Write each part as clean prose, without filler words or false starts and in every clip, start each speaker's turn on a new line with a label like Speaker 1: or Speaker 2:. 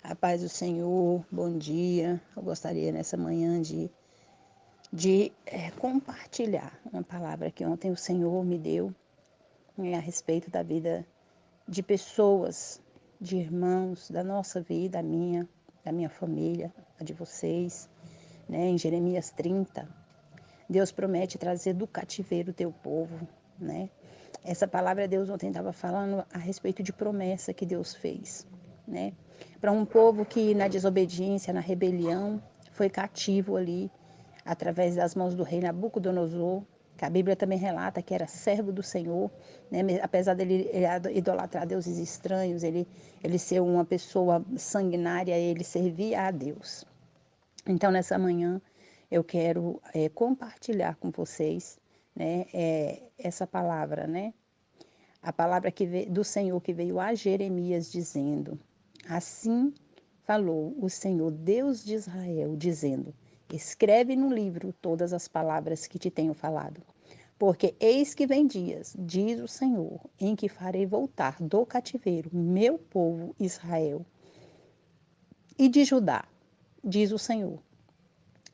Speaker 1: A paz do Senhor, bom dia. Eu gostaria nessa manhã de compartilhar uma palavra que ontem o Senhor me deu a respeito da vida de pessoas, de irmãos, da nossa vida, da minha família, a de vocês. Em Jeremias 30, Deus promete trazer do cativeiro o teu povo. Né? Essa palavra Deus ontem estava falando a respeito de promessa que Deus fez. Né? Para um povo que na desobediência, na rebelião, foi cativo ali, através das mãos do rei Nabucodonosor, que a Bíblia também relata que era servo do Senhor, né? Apesar dele idolatrar deuses estranhos, ele ser uma pessoa sanguinária, ele servia a Deus. Então, nessa manhã, eu quero compartilhar com vocês, né, essa palavra, né? A palavra do Senhor que veio a Jeremias dizendo: assim falou o Senhor, Deus de Israel, dizendo: escreve no livro todas as palavras que te tenho falado. Porque eis que vem dias, diz o Senhor, em que farei voltar do cativeiro meu povo Israel e de Judá, diz o Senhor.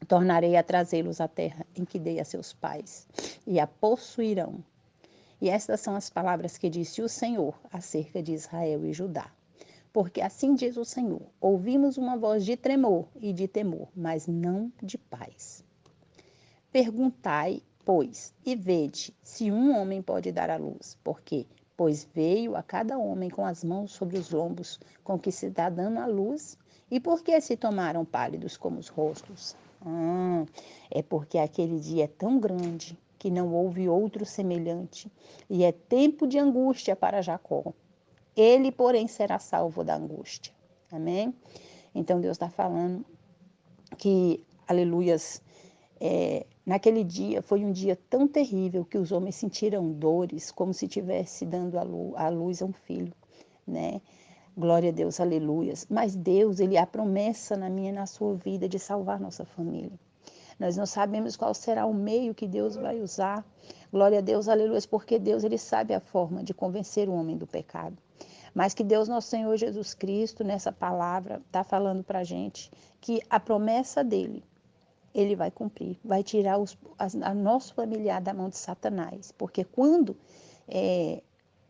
Speaker 1: Tornarei a trazê-los à terra em que dei a seus pais, e a possuirão. E estas são as palavras que disse o Senhor acerca de Israel e Judá. Porque assim diz o Senhor: ouvimos uma voz de tremor e de temor, mas não de paz. Perguntai, pois, e vede se um homem pode dar à luz, porque pois veio a cada homem com as mãos sobre os lombos, com que se está dando à luz, e por que se tomaram pálidos como os rostos? É porque aquele dia é tão grande que não houve outro semelhante, e é tempo de angústia para Jacó. Ele, porém, será salvo da angústia. Amém? Então, Deus está falando que, aleluias, naquele dia foi um dia tão terrível que os homens sentiram dores, como se estivesse dando à luz a um filho, né? Glória a Deus, aleluias. Mas Deus, Ele há promessa na minha e na sua vida de salvar nossa família. Nós não sabemos qual será o meio que Deus vai usar. Glória a Deus, aleluia, porque Deus, Ele sabe a forma de convencer o homem do pecado. Mas que Deus, nosso Senhor Jesus Cristo, nessa palavra, está falando para a gente que a promessa dEle, Ele vai cumprir, vai tirar a nosso familiar da mão de Satanás. Porque quando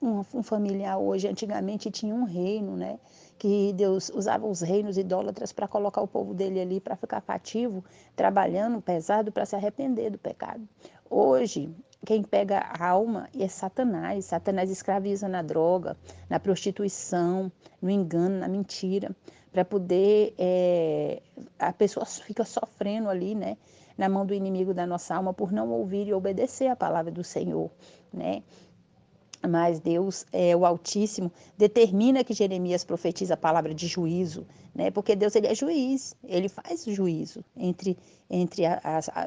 Speaker 1: um familiar hoje, antigamente tinha um reino, né? Que Deus usava os reinos idólatras para colocar o povo dele ali, para ficar cativo, trabalhando pesado para se arrepender do pecado. Hoje, quem pega a alma é Satanás. Satanás escraviza na droga, na prostituição, no engano, na mentira, para poder, a pessoa fica sofrendo ali, né? Na mão do inimigo da nossa alma por não ouvir e obedecer a palavra do Senhor, né? Mas Deus, o Altíssimo, determina que Jeremias profetize a palavra de juízo, né? Porque Deus, ele é juiz, ele faz o juízo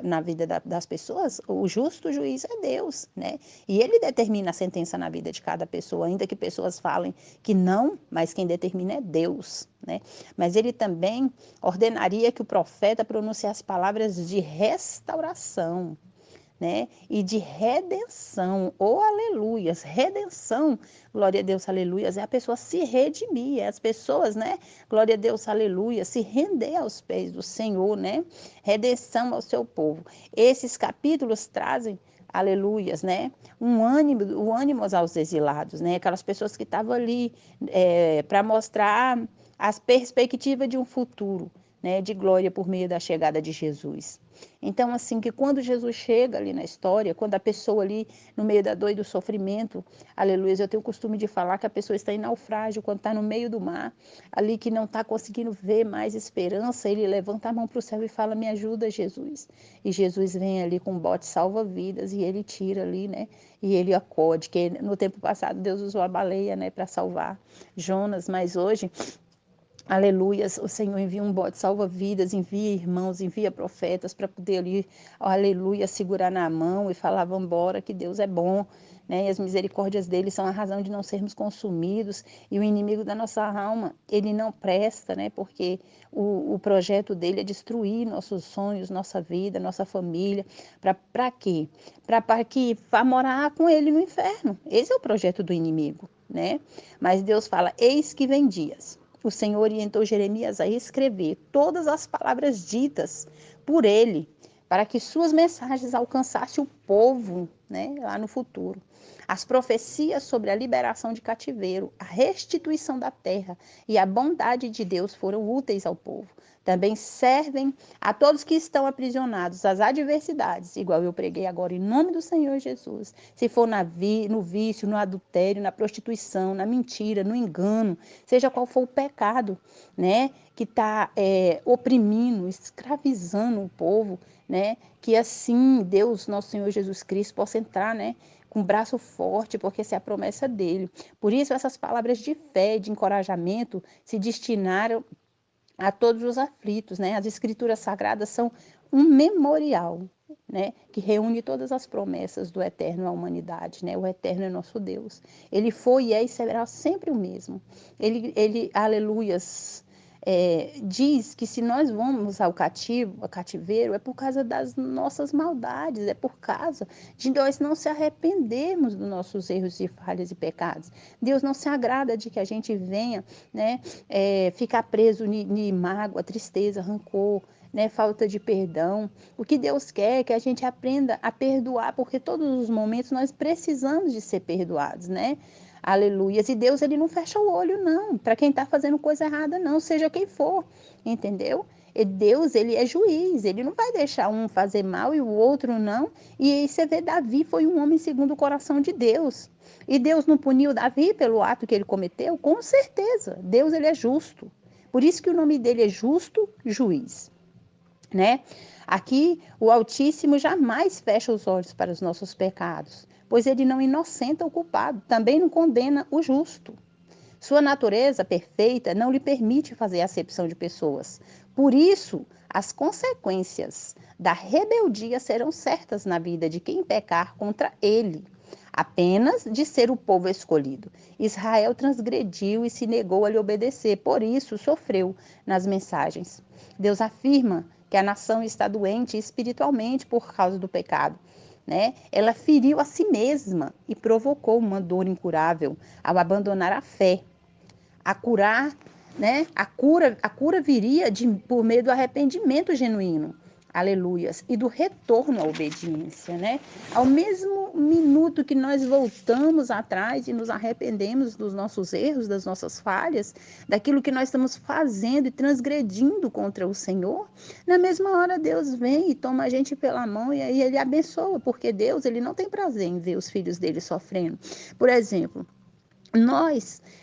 Speaker 1: na vida das pessoas. O justo juiz é Deus, né? E ele determina a sentença na vida de cada pessoa, ainda que pessoas falem que não, mas quem determina é Deus, né? Mas ele também ordenaria que o profeta pronuncie as palavras de restauração, né? E de redenção, oh aleluias, redenção, glória a Deus, aleluias, é a pessoa se redimir, é as pessoas, né? Glória a Deus, aleluia, se render aos pés do Senhor, né? Redenção ao seu povo. Esses capítulos trazem, aleluias, né? O ânimo aos exilados, né? Aquelas pessoas que estavam ali para mostrar as perspectivas de um futuro, né? De glória por meio da chegada de Jesus. Então, assim, que quando Jesus chega ali na história, quando a pessoa ali no meio da dor e do sofrimento, aleluia, eu tenho o costume de falar que a pessoa está em naufrágio, quando está no meio do mar, ali que não está conseguindo ver mais esperança, ele levanta a mão para o céu e fala: me ajuda, Jesus. E Jesus vem ali com um bote salva-vidas e ele tira ali, né? E ele acode, que no tempo passado Deus usou a baleia, né, para salvar Jonas, mas hoje, aleluias, o Senhor envia um bote salva-vidas, envia irmãos, envia profetas para poder ali, aleluia, segurar na mão e falar: vamos embora, que Deus é bom, né? E as misericórdias dele são a razão de não sermos consumidos. E o inimigo da nossa alma, ele não presta, né? Porque o projeto dele é destruir nossos sonhos, nossa vida, nossa família. Para quê? Para que vá morar com ele no inferno. Esse é o projeto do inimigo, né? Mas Deus fala: eis que vem dias. o Senhor orientou Jeremias a escrever todas as palavras ditas por ele, para que suas mensagens alcançassem o povo, né, lá no futuro. As profecias sobre a liberação de cativeiro, a restituição da terra e a bondade de Deus foram úteis ao povo. Também servem a todos que estão aprisionados às adversidades, igual eu preguei agora em nome do Senhor Jesus. Se for no vício, no adultério, na prostituição, na mentira, no engano, seja qual for o pecado, né, que está oprimindo, escravizando o povo, né, que assim Deus, nosso Senhor Jesus Cristo, possa entrar, né, com um braço forte, porque essa é a promessa dele. Por isso, essas palavras de fé, de encorajamento, se destinaram a todos os aflitos, né? As escrituras sagradas são um memorial, né, que reúne todas as promessas do Eterno à humanidade, né? O Eterno é nosso Deus. Ele foi e é e será sempre o mesmo. Aleluias, diz que se nós vamos ao cativeiro, é por causa das nossas maldades, é por causa de nós não se arrependermos dos nossos erros e falhas e pecados. Deus não se agrada de que a gente venha, né, ficar preso em mágoa, tristeza, rancor, né, falta de perdão. O que Deus quer é que a gente aprenda a perdoar, porque todos os momentos nós precisamos de ser perdoados, né? Aleluias. E Deus, ele não fecha o olho, não, para quem está fazendo coisa errada, não, seja quem for, entendeu? E Deus, ele é juiz, ele não vai deixar um fazer mal e o outro não. E aí você vê, Davi foi um homem segundo o coração de Deus. E Deus não puniu Davi pelo ato que ele cometeu? Com certeza, Deus, ele é justo. Por isso que o nome dele é justo juiz, né? Aqui, o Altíssimo jamais fecha os olhos para os nossos pecados, pois ele não inocenta o culpado, também não condena o justo. Sua natureza perfeita não lhe permite fazer acepção de pessoas. Por isso, as consequências da rebeldia serão certas na vida de quem pecar contra ele, apenas de ser o povo escolhido. Israel transgrediu e se negou a lhe obedecer, por isso sofreu nas mensagens. Deus afirma que a nação está doente espiritualmente por causa do pecado. Né? Ela feriu a si mesma e provocou uma dor incurável ao abandonar a fé. A curar, né? A cura viria por meio do arrependimento genuíno. Aleluias. E do retorno à obediência, né? Ao mesmo minuto que nós voltamos atrás e nos arrependemos dos nossos erros, das nossas falhas, daquilo que nós estamos fazendo e transgredindo contra o Senhor, na mesma hora Deus vem e toma a gente pela mão e aí ele abençoa, porque Deus, ele não tem prazer em ver os filhos dele sofrendo. Por exemplo,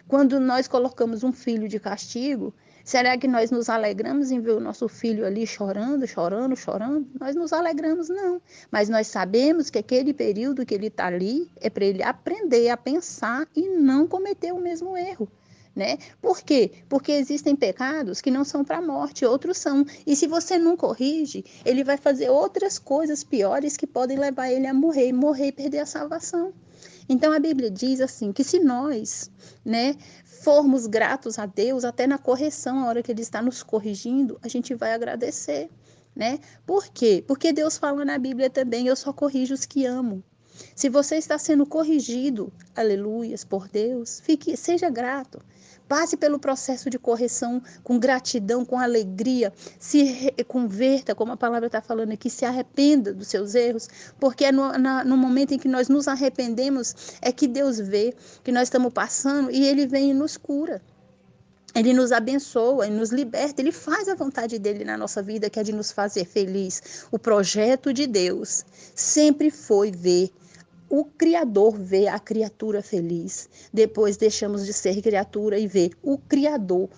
Speaker 1: quando nós colocamos um filho de castigo, será que nós nos alegramos em ver o nosso filho ali chorando, chorando, chorando? Nós nos alegramos, não. Mas nós sabemos que aquele período que ele está ali é para ele aprender a pensar e não cometer o mesmo erro. Né? Por quê? Porque existem pecados que não são para a morte, outros são. E se você não corrige, ele vai fazer outras coisas piores que podem levar ele a morrer e perder a salvação. Então a Bíblia diz assim que se nós, né, formos gratos a Deus até na correção, a hora que ele está nos corrigindo, a gente vai agradecer, né? Por quê? Porque Deus fala na Bíblia também, eu só corrijo os que amo. Se você está sendo corrigido, aleluias, por Deus, seja grato. Passe pelo processo de correção com gratidão, com alegria, se converta, como a palavra está falando aqui, se arrependa dos seus erros, porque é no momento em que nós nos arrependemos, é que Deus vê que nós estamos passando e Ele vem e nos cura. Ele nos abençoa, Ele nos liberta, Ele faz a vontade dEle na nossa vida, que é de nos fazer feliz. O projeto de Deus sempre foi ver o Criador vê a criatura feliz. Depois deixamos de ser criatura e ver o Criador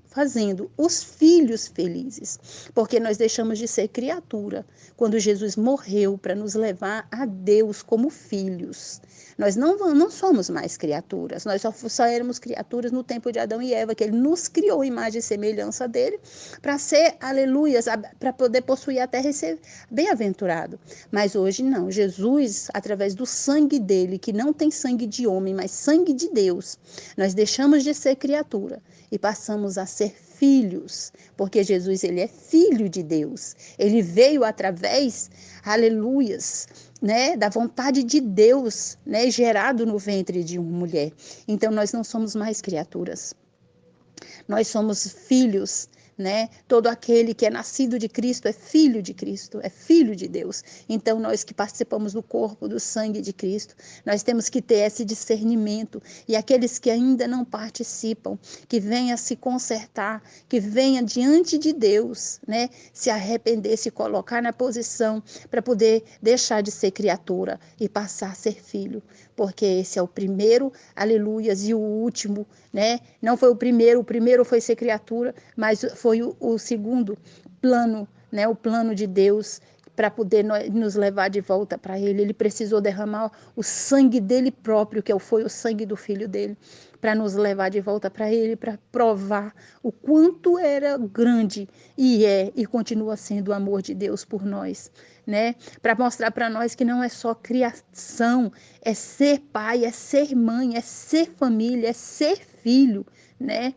Speaker 1: fazendo os filhos felizes. Porque nós deixamos de ser criatura quando Jesus morreu para nos levar a Deus como filhos. Nós não somos mais criaturas, nós só éramos criaturas no tempo de Adão e Eva, que ele nos criou imagem e semelhança dele, para ser, aleluias, para poder possuir a terra e ser bem-aventurado. Mas hoje não, Jesus, através do sangue dele, que não tem sangue de homem, mas sangue de Deus, nós deixamos de ser criatura e passamos a ser filhos, porque Jesus, ele é filho de Deus. Ele veio através, aleluias, né, da vontade de Deus, né, gerado no ventre de uma mulher. Então nós não somos mais criaturas. Nós somos filhos, né? Todo aquele que é nascido de Cristo, é filho de Deus. Então, nós que participamos do corpo, do sangue de Cristo, nós temos que ter esse discernimento. E aqueles que ainda não participam, que venham se consertar, que venham diante de Deus, né? Se arrepender, se colocar na posição para poder deixar de ser criatura e passar a ser filho. Porque esse é o primeiro, aleluias, e o último, né? Não foi o primeiro foi ser criatura, mas foi o segundo plano, né? O plano de Deus para poder nos levar de volta para Ele. Ele precisou derramar o sangue dele próprio, que foi o sangue do Filho dele, para nos levar de volta para Ele, para provar o quanto era grande e continua sendo o amor de Deus por nós, né? Para mostrar para nós que não é só criação, é ser pai, é ser mãe, é ser família, é ser filho, né?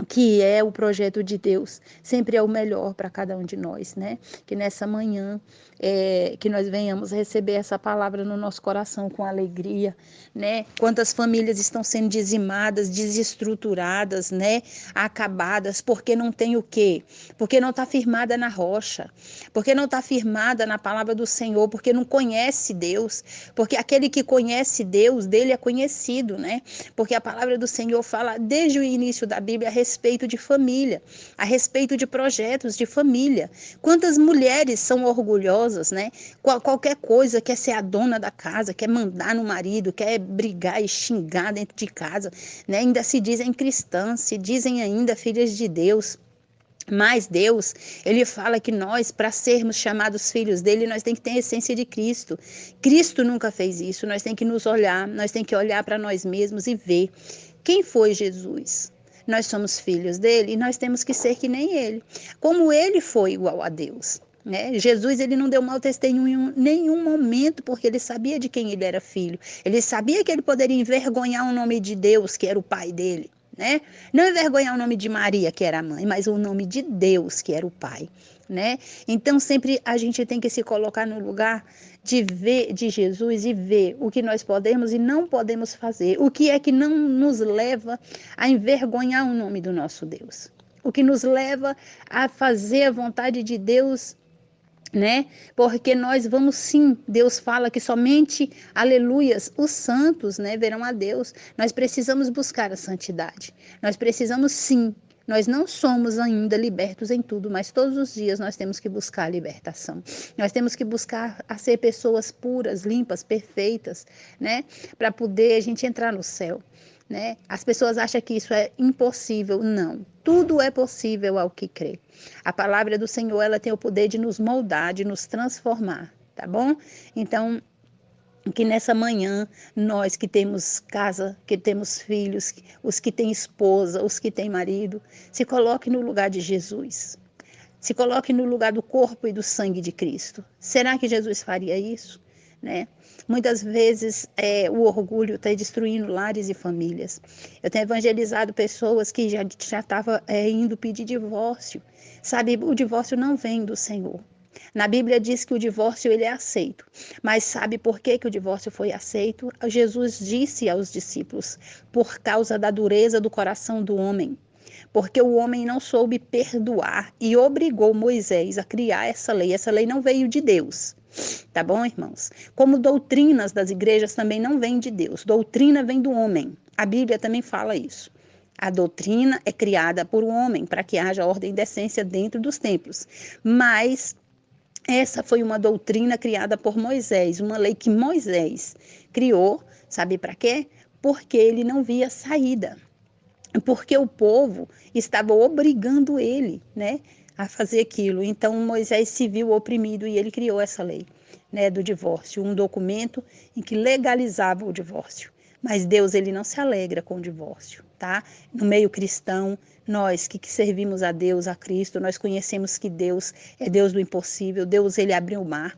Speaker 1: Que é o projeto de Deus, sempre é o melhor para cada um de nós, né? Que nessa manhã, que nós venhamos receber essa palavra no nosso coração com alegria, né? Quantas famílias estão sendo dizimadas, desestruturadas, né? Acabadas, porque não tem o quê? Porque não está firmada na rocha, porque não está firmada na palavra do Senhor, porque não conhece Deus, porque aquele que conhece Deus, dele é conhecido, né? Porque a palavra do Senhor fala desde o início da Bíblia a respeito de família, a respeito de projetos de família. Quantas mulheres são orgulhosas, né? Qualquer coisa, quer ser a dona da casa, quer mandar no marido, quer brigar e xingar dentro de casa, né? Ainda se dizem cristãs, se dizem ainda filhas de Deus. Mas Deus, Ele fala que nós, para sermos chamados filhos dele, nós temos que ter a essência de Cristo. Cristo nunca fez isso, nós temos que nos olhar, nós temos que olhar para nós mesmos e ver quem foi Jesus. Nós somos filhos dele e nós temos que ser que nem ele. Como ele foi igual a Deus, né? Jesus, ele não deu mau testemunho em nenhum momento, porque ele sabia de quem ele era filho. Ele sabia que ele poderia envergonhar o nome de Deus, que era o pai dele, né? Não envergonhar o nome de Maria, que era a mãe, mas o nome de Deus, que era o pai, né? Então, sempre a gente tem que se colocar no lugar de ver de Jesus e ver o que nós podemos e não podemos fazer. O que é que não nos leva a envergonhar o nome do nosso Deus? O que nos leva a fazer a vontade de Deus, né? Porque nós vamos sim, Deus fala que somente, aleluias, os santos, né, verão a Deus. Nós precisamos buscar a santidade. Nós precisamos sim. Nós não somos ainda libertos em tudo, mas todos os dias nós temos que buscar a libertação. Nós temos que buscar a ser pessoas puras, limpas, perfeitas, né? Para poder a gente entrar no céu, né? As pessoas acham que isso é impossível. Não. Tudo é possível ao que crê. A palavra do Senhor, ela tem o poder de nos moldar, de nos transformar, tá bom? Então, que nessa manhã, nós que temos casa, que temos filhos, os que têm esposa, os que têm marido, se coloque no lugar de Jesus. Se coloque no lugar do corpo e do sangue de Cristo. Será que Jesus faria isso? Né? Muitas vezes o orgulho está destruindo lares e famílias. Eu tenho evangelizado pessoas que já estavam indo pedir divórcio. Sabe, o divórcio não vem do Senhor. Na Bíblia diz que o divórcio ele é aceito. Mas sabe por que o divórcio foi aceito? Jesus disse aos discípulos, por causa da dureza do coração do homem. Porque o homem não soube perdoar e obrigou Moisés a criar essa lei. Essa lei não veio de Deus. Tá bom, irmãos? Como doutrinas das igrejas também não vêm de Deus. Doutrina vem do homem. A Bíblia também fala isso. A doutrina é criada por um homem para que haja ordem e decência dentro dos templos. Mas essa foi uma doutrina criada por Moisés, uma lei que Moisés criou, sabe para quê? Porque ele não via saída. Porque o povo estava obrigando ele, né, a fazer aquilo. Então Moisés se viu oprimido e ele criou essa lei, né, do divórcio, um documento em que legalizava o divórcio. Mas Deus, ele não se alegra com o divórcio, tá? No meio cristão, nós que servimos a Deus, a Cristo, nós conhecemos que Deus é Deus do impossível. Deus, ele abriu o mar.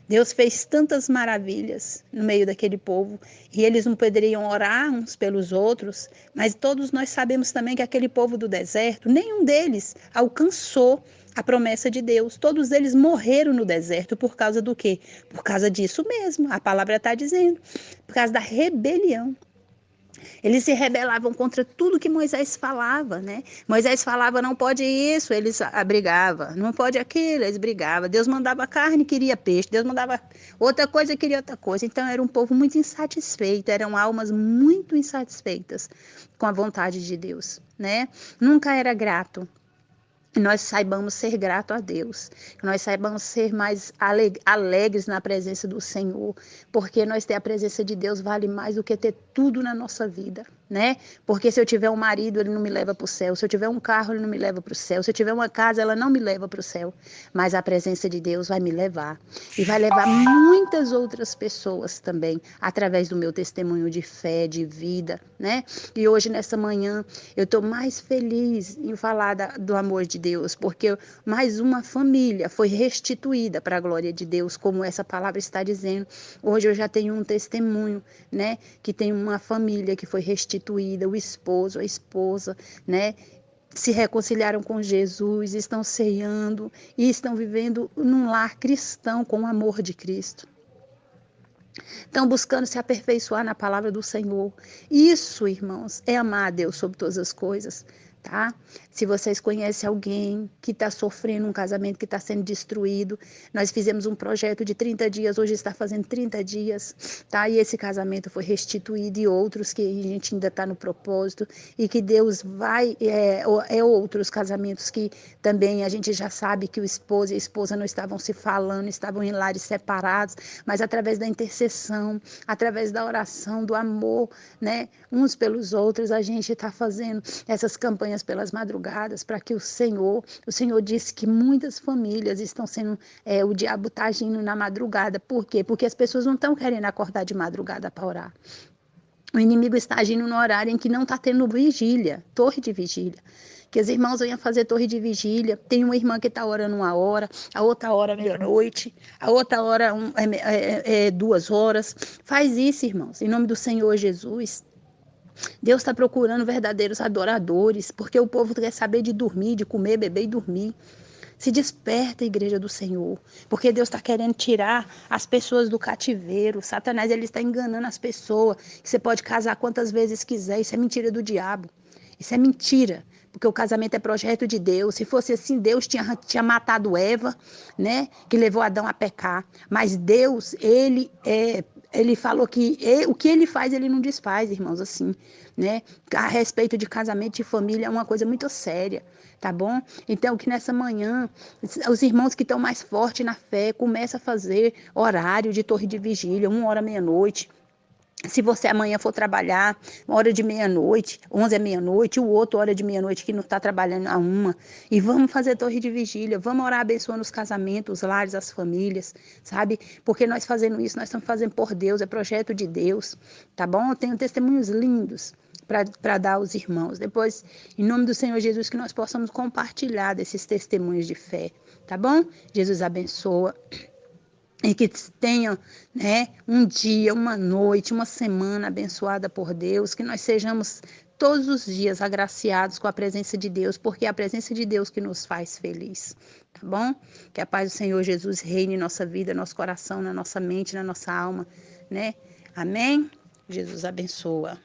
Speaker 1: Deus fez tantas maravilhas no meio daquele povo e eles não poderiam orar uns pelos outros, mas todos nós sabemos também que aquele povo do deserto, nenhum deles alcançou a promessa de Deus. Todos eles morreram no deserto por causa do quê? Por causa disso mesmo, a palavra está dizendo, por causa da rebelião. Eles se rebelavam contra tudo que Moisés falava, né? Moisés falava, não pode isso, eles brigavam. Não pode aquilo, eles brigavam. Deus mandava carne, queria peixe. Deus mandava outra coisa, queria outra coisa. Então era um povo muito insatisfeito, eram almas muito insatisfeitas com a vontade de Deus, né? Nunca era grato. Que nós saibamos ser gratos a Deus, que nós saibamos ser mais alegres na presença do Senhor, porque nós ter a presença de Deus vale mais do que ter tudo na nossa vida, né? Porque se eu tiver um marido, ele não me leva para o céu, se eu tiver um carro, ele não me leva para o céu, se eu tiver uma casa, ela não me leva para o céu, mas a presença de Deus vai me levar e vai levar muitas outras pessoas também, através do meu testemunho de fé, de vida, né? E hoje, nessa manhã, eu estou mais feliz em falar do amor de Deus, porque mais uma família foi restituída para a glória de Deus, como essa palavra está dizendo. Hoje eu já tenho um testemunho, né, que tem uma família que foi restituída, o esposo, a esposa, né, se reconciliaram com Jesus, estão ceando e estão vivendo num lar cristão com o amor de Cristo. Estão buscando se aperfeiçoar na palavra do Senhor. Isso, irmãos, é amar a Deus sobre todas as coisas, tá? Se vocês conhecem alguém que está sofrendo um casamento que está sendo destruído, nós fizemos um projeto de 30 dias, hoje está fazendo 30 dias, tá? E esse casamento foi restituído e outros que a gente ainda está no propósito e que Deus vai, outros casamentos que também a gente já sabe que o esposo e a esposa não estavam se falando, estavam em lares separados, mas através da intercessão, através da oração, do amor, né, uns pelos outros, a gente está fazendo essas campanhas pelas madrugadas para que o Senhor disse que muitas famílias estão sendo, o diabo está agindo na madrugada. Por quê? Porque as pessoas não estão querendo acordar de madrugada para orar. O inimigo está agindo no horário em que não está tendo vigília, torre de vigília. Que os irmãos venham fazer torre de vigília. Tem uma irmã que está orando 1 hora, a outra hora meia-noite, a outra hora 2 horas. Faz isso, irmãos, em nome do Senhor Jesus. Deus está procurando verdadeiros adoradores, porque o povo quer saber de dormir, de comer, beber e dormir. Se desperta, igreja do Senhor, porque Deus está querendo tirar as pessoas do cativeiro. Satanás, ele está enganando as pessoas. Você pode casar quantas vezes quiser, isso é mentira do diabo. Isso é mentira, porque o casamento é projeto de Deus. Se fosse assim, Deus tinha matado Eva, né, que levou Adão a pecar. Mas Deus, ele falou que o que ele faz, ele não desfaz, irmãos, assim, né? A respeito de casamento e família é uma coisa muito séria, tá bom? Então, que nessa manhã, os irmãos que estão mais fortes na fé, começam a fazer horário de torre de vigília, 1 hora meia-noite. Se você amanhã for trabalhar, 1 hora de meia-noite, 11 é meia-noite, o outro 1 hora de meia-noite que não está trabalhando a 1. E vamos fazer torre de vigília, vamos orar abençoando os casamentos, os lares, as famílias, sabe? Porque nós fazendo isso, nós estamos fazendo por Deus, é projeto de Deus, tá bom? Eu tenho testemunhos lindos para dar aos irmãos. Depois, em nome do Senhor Jesus, que nós possamos compartilhar desses testemunhos de fé, tá bom? Jesus abençoa. E que tenham, né, um dia, uma noite, uma semana abençoada por Deus, que nós sejamos todos os dias agraciados com a presença de Deus, porque é a presença de Deus que nos faz feliz, tá bom? Que a paz do Senhor Jesus reine em nossa vida, nosso coração, na nossa mente, na nossa alma, né? Amém? Jesus abençoa.